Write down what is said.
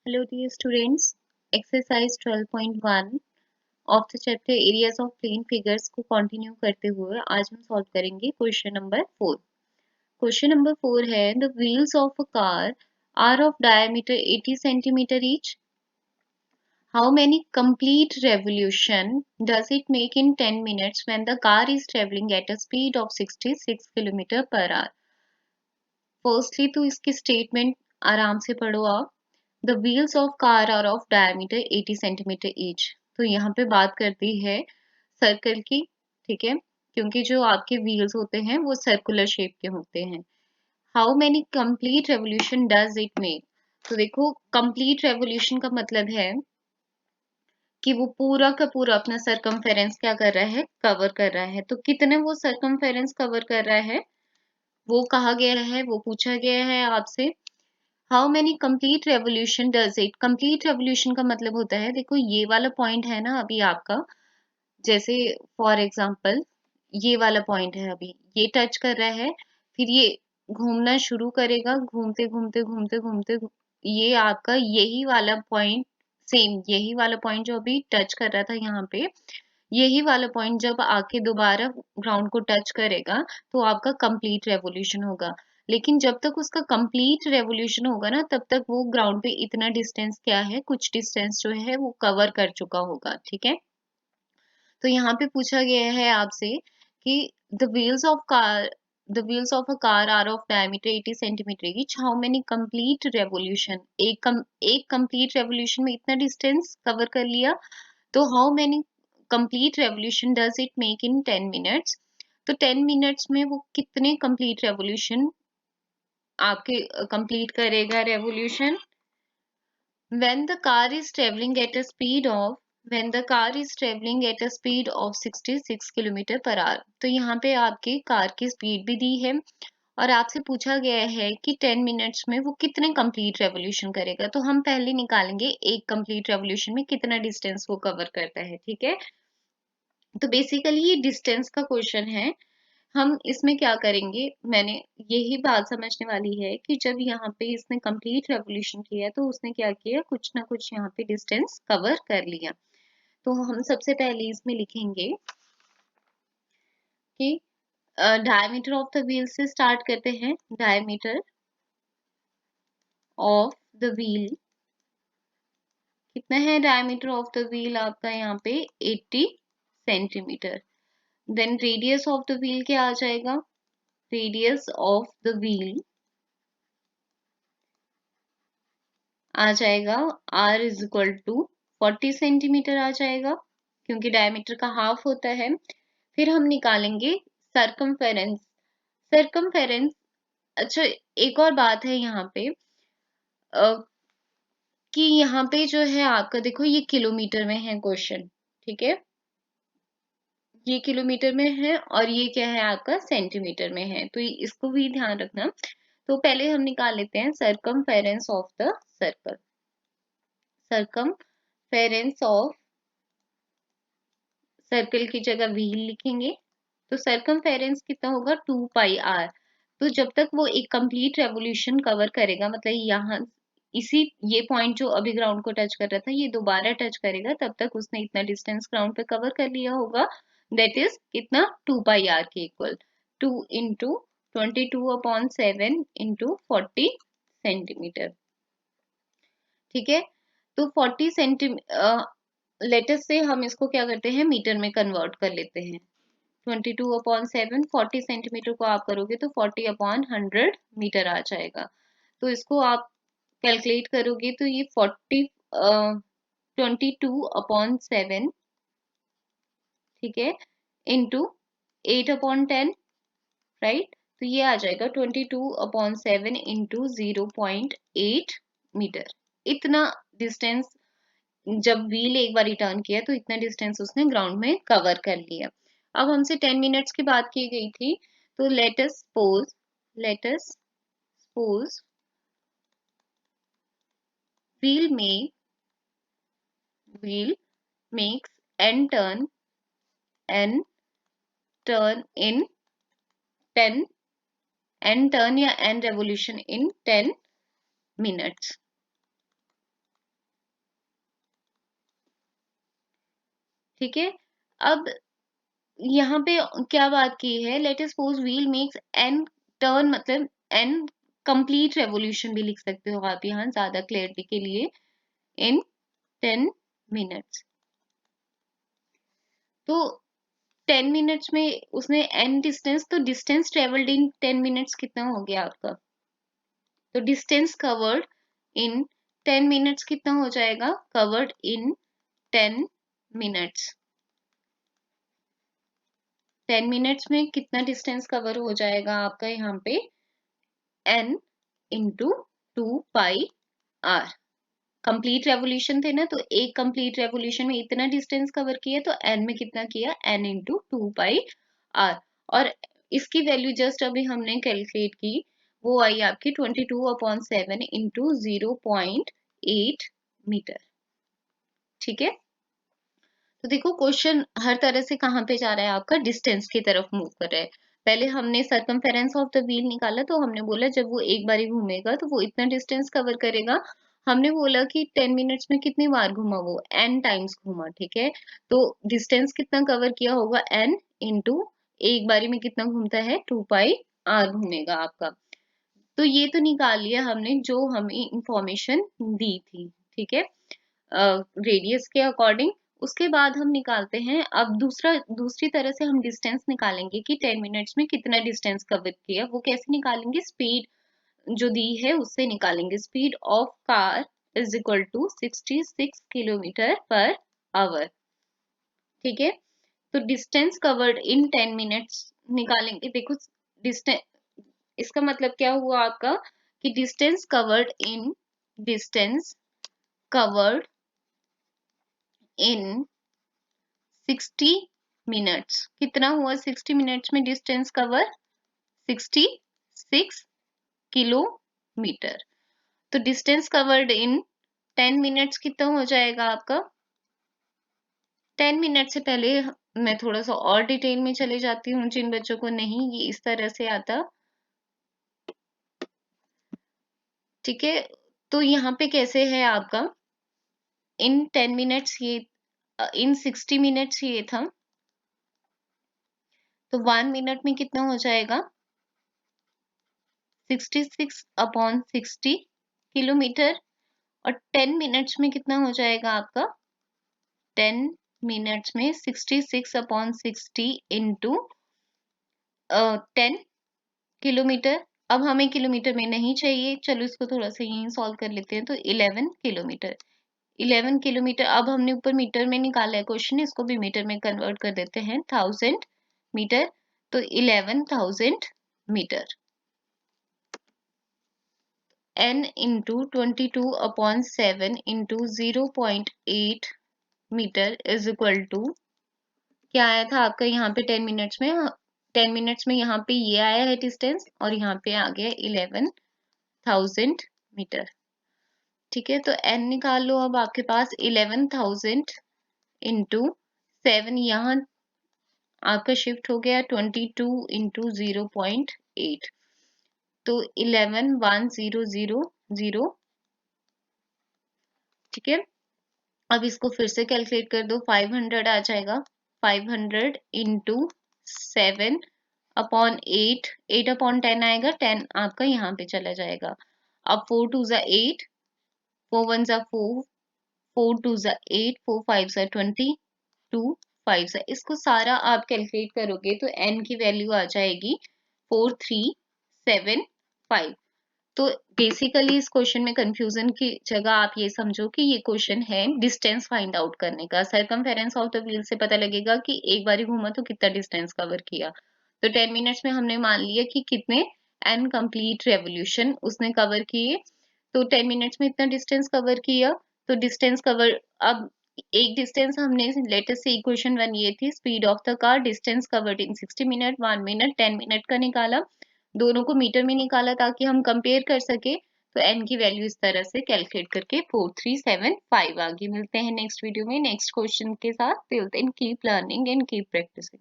Hello dear students, exercise 12.1 of the chapter areas of plane figures को continue करते हुए आज हम सॉल्व करेंगे क्वेश्चन नंबर 4। क्वेश्चन नंबर 4 है the wheels of a car are of diameter 80 centimeter each. How many complete revolution does it make in 10 minutes when the car is traveling at a speed of 66 km per hour? Firstly तो इसकी statement आराम से पढ़ो आप। The wheels of car are of diameter 80 centimetre each. तो यहाँ पे बात करती है सर्कल की, ठीक है, क्योंकि जो आपके व्हील्स होते हैं वो सर्कुलर शेप के होते हैं। How many complete revolution does it make? तो देखो, कंप्लीट रेवोल्यूशन का मतलब है कि वो पूरा का पूरा अपना सरकमफेरेंस क्या कर रहा है, कवर कर रहा है। तो कितने वो सरकमफेरेंस कवर कर रहा है वो कहा गया है, वो पूछा गया है आपसे। How many complete revolution does it? Complete revolution का मतलब होता है, देखो ये वाला पॉइंट है ना अभी आपका, जैसे फॉर एग्जांपल ये वाला पॉइंट है, अभी ये टच कर रहा है, फिर ये घूमना शुरू करेगा, घूमते घूमते घूमते घूमते ये आपका यही वाला पॉइंट, सेम यही वाला पॉइंट जो अभी टच कर रहा था यहाँ पे, यही वाला पॉइंट जब आके दोबारा ग्राउंड को टच करेगा तो आपका कंप्लीट रेवोल्यूशन होगा। लेकिन जब तक उसका कंप्लीट रेवोल्यूशन होगा ना, तब तक वो ग्राउंड पे इतना डिस्टेंस क्या है, कुछ डिस्टेंस जो है वो कवर कर चुका होगा, ठीक है। तो यहाँ पे पूछा गया है आपसे कि the wheels of car the wheels of a car are of diameter 80 centimetre each, how many complete revolution? एक कंप्लीट रेवोल्यूशन में इतना डिस्टेंस कवर कर लिया, तो how many complete revolution does it make in 10 minutes? तो 10 minutes में वो कितने कंप्लीट रेवोल्यूशन आपके कंप्लीट करेगा revolution? when the car is traveling at a speed of when the car is traveling at a speed of 66 kilometre per our. तो यहाँ पे आपके कार की स्पीड भी दी है और आपसे पूछा गया है कि 10 मिनट्स में वो कितने कंप्लीट रेवोल्यूशन करेगा। तो हम पहले निकालेंगे एक कंप्लीट रेवोल्यूशन में कितना डिस्टेंस वो कवर करता है, ठीक है। तो बेसिकली ये डिस्टेंस का क्वेश्चन है। हम इसमें क्या करेंगे, मैंने यही बात समझने वाली है कि जब यहाँ पे इसने कंप्लीट रेवोल्यूशन किया तो उसने क्या किया, कुछ ना कुछ यहाँ पे डिस्टेंस कवर कर लिया। तो हम सबसे पहले इसमें लिखेंगे कि डायमीटर ऑफ द व्हील से स्टार्ट करते हैं। डायमीटर ऑफ द व्हील कितना है? डायमीटर ऑफ द व्हील आपका यहाँ पे 80 centimetre. Then radius of the wheel क्या आ जाएगा? रेडियस ऑफ द व्हील आ जाएगा r is equal to 40 centimetre आ जाएगा, क्योंकि डायमीटर का हाफ होता है। फिर हम निकालेंगे सरकमफेरेंस। सरकमफेरेंस, अच्छा एक और बात है यहाँ पे कि यहाँ पे जो है आपका, देखो ये किलोमीटर में है क्वेश्चन, ठीक है, ये किलोमीटर में है और ये क्या है आपका, सेंटीमीटर में है, तो इसको भी ध्यान रखना। तो पहले हम निकाल लेते हैं circumference of the circle. Circumference of circle की जगह व्हील लिखेंगे, तो सरकमफेरेंस कितना होगा, 2 पाई r। तो जब तक वो एक कंप्लीट रेवोल्यूशन कवर करेगा, मतलब यहाँ इसी ये पॉइंट जो अभी ग्राउंड को टच कर रहा था, ये दोबारा टच करेगा, तब तक उसने इतना डिस्टेंस ग्राउंड पे कवर कर लिया होगा। दैट इज कितना, 2 पाई r के इक्वल, 2 into 22/7 into 40 सेंटीमीटर, ठीक है। तो 40 सेंटीमीटर, लेटेस्ट से हम इसको क्या करते हैं, मीटर में कन्वर्ट कर लेते हैं। 22/7 40 सेंटीमीटर को आप करोगे तो 40/100 मीटर आ जाएगा। तो इसको आप कैलकुलेट करोगे तो ये 22/7, ठीक है, इंटू 8/10, राइट। तो ये आ जाएगा 22/7 इंटू 0.8 मीटर। इतना डिस्टेंस जब व्हील एक बार रिटर्न किया तो इतना डिस्टेंस उसने ग्राउंड में कवर कर लिया। अब हमसे 10 मिनट्स की बात की गई थी, तो let us suppose wheel makes n turn in 10 n turn या n revolution in 10 minutes, ठीक है। अब यहाँ पे क्या बात की है, let us suppose wheel makes an turn, मतलब एन कंप्लीट रेवोल्यूशन भी लिख सकते हो आप यहाँ ज्यादा क्लियरिटी के लिए, इन 10 मिनट्स। तो 10 मिनट्स में उसने एन डिस्टेंस, तो डिस्टेंस ट्रेवल्ड इन 10 मिनट्स कितना हो गया आपका? तो डिस्टेंस कवर्ड इन 10 मिनट्स कितना हो जाएगा? Covered in 10 minutes. 10 मिनट्स में कितना डिस्टेंस कवर हो जाएगा आपका यहाँ पे? n into 2πr। Complete revolution थे ना, तो एक कंप्लीट रेवोल्यूशन में इतना डिस्टेंस कवर किया, तो n में कितना किया? n into 2πr। और इसकी वैल्यू जस्ट अभी हमने कैलकुलेट की, वो आई आपकी 22/7 इंटू 0.8 मीटर। ठीक है। तो देखो क्वेश्चन हर तरह से कहाँ पे जा रहा है आपका? डिस्टेंस की तरफ मूव कर रहा है। पहले हमने सरकमफेरेंस ऑफ द व्हील निकाला, तो हमने बोला जब वो एक बारी घूमेगा तो वो इतना डिस्टेंस कवर करेगा। हमने बोला कि 10 मिनट्स में कितनी बार घूमा? वो n टाइम्स घूमा। ठीक है। तो डिस्टेंस कितना कवर किया होगा? n इंटू एक बारी में कितना घूमता है? 2πr घूमेगा आपका। तो ये तो निकाल लिया हमने जो हमें इंफॉर्मेशन दी थी। ठीक है, रेडियस के अकॉर्डिंग। उसके बाद हम निकालते हैं अब दूसरी तरह से हम डिस्टेंस निकालेंगे कि 10 मिनट्स में कितना डिस्टेंस कवर किया। वो कैसे निकालेंगे? स्पीड जो दी है उससे निकालेंगे। Speed of car is equal to 66 kilometre per hour. ठीक है। तो डिस्टेंस कवर्ड इन 10 मिनट्स निकालेंगे। देखो डिस्टेंस, इसका मतलब क्या हुआ आपका कि डिस्टेंस कवर्ड इन 60 मिनट्स कितना हुआ? 60 मिनट्स में डिस्टेंस कवर 66 किलोमीटर। तो डिस्टेंस कवर्ड इन 10 मिनट्स कितना हो जाएगा आपका? 10 मिनट से पहले मैं थोड़ा सा और डिटेल में चले जाती हूँ, जिन बच्चों को नहीं ये इस तरह से आता। ठीक है। तो यहाँ पे कैसे है आपका? इन 10 मिनट्स ये, इन 60 मिनट्स ये था, तो 1 मिनट में कितना हो जाएगा? 66/60 किलोमीटर। और 10 मिनट्स में कितना हो जाएगा आपका? 10 मिनट्स में 66/60 इंटू 10 किलोमीटर। अब हमें किलोमीटर में नहीं चाहिए, चलो इसको थोड़ा सा यहीं सॉल्व कर लेते हैं। तो 11 किलोमीटर। 11 किलोमीटर, अब हमने ऊपर मीटर में निकाला है क्वेश्चन, इसको भी मीटर में कन्वर्ट कर देते हैं, 1000 मीटर। तो 11,000 metre. n into 22/7 into 0.8 metre is equal to क्या आया था आपका यहाँ पे? 10 मिनट्स में, 10 मिनट्स में यहाँ पे ये आया है डिस्टेंस, और यहाँ पे आ गया 11,000 मीटर। ठीक है। तो n निकाल लो अब आपके पास। 11,000 इंटू 7, यहाँ आपका शिफ्ट हो गया 22 इंटू 0.8, तो 11,1,000। ठीक है। अब इसको फिर से कैलकुलेट कर दो, 500 आ जाएगा। 500 इंटू 7/8, 8/10 आएगा, 10 आपका यहाँ पे चला जाएगा। अब 4 2 ज़ा 8, 4 1 ज़ा 4, 4 2 ज़ा 8, 4 5 ज़ा 20, 2 5 ज़ा, इसको सारा आप कैलकुलेट करोगे तो n की वैल्यू आ जाएगी 4375। तो बेसिकली इस क्वेश्चन में कंफ्यूजन की जगह आप ये समझो कि ये क्वेश्चन है डिस्टेंस फाइंड आउट करने का। सरकमफेरेंस ऑफ द व्हील से पता लगेगा कि एक बार घूमा तो कितना डिस्टेंस कवर किया। तो 10 मिनट्स में हमने मान लिया कि कितने एन कंप्लीट रेवोल्यूशन उसने कवर किए। तो 10 मिनट्स में इतना डिस्टेंस कवर किया। तो डिस्टेंस कवर, अब एक डिस्टेंस हमने लेटेस्ट से इक्वेशन 1 ये थी, speed of the car distance covered in 60 minute, 1 minute, 10 minute का निकाला। दोनों को मीटर में निकाला ताकि हम कंपेयर कर सके। तो n की वैल्यू इस तरह से कैलकुलेट करके 4375 आगे। मिलते हैं नेक्स्ट वीडियो में नेक्स्ट क्वेश्चन के साथ। Till then keep learning and keep practising.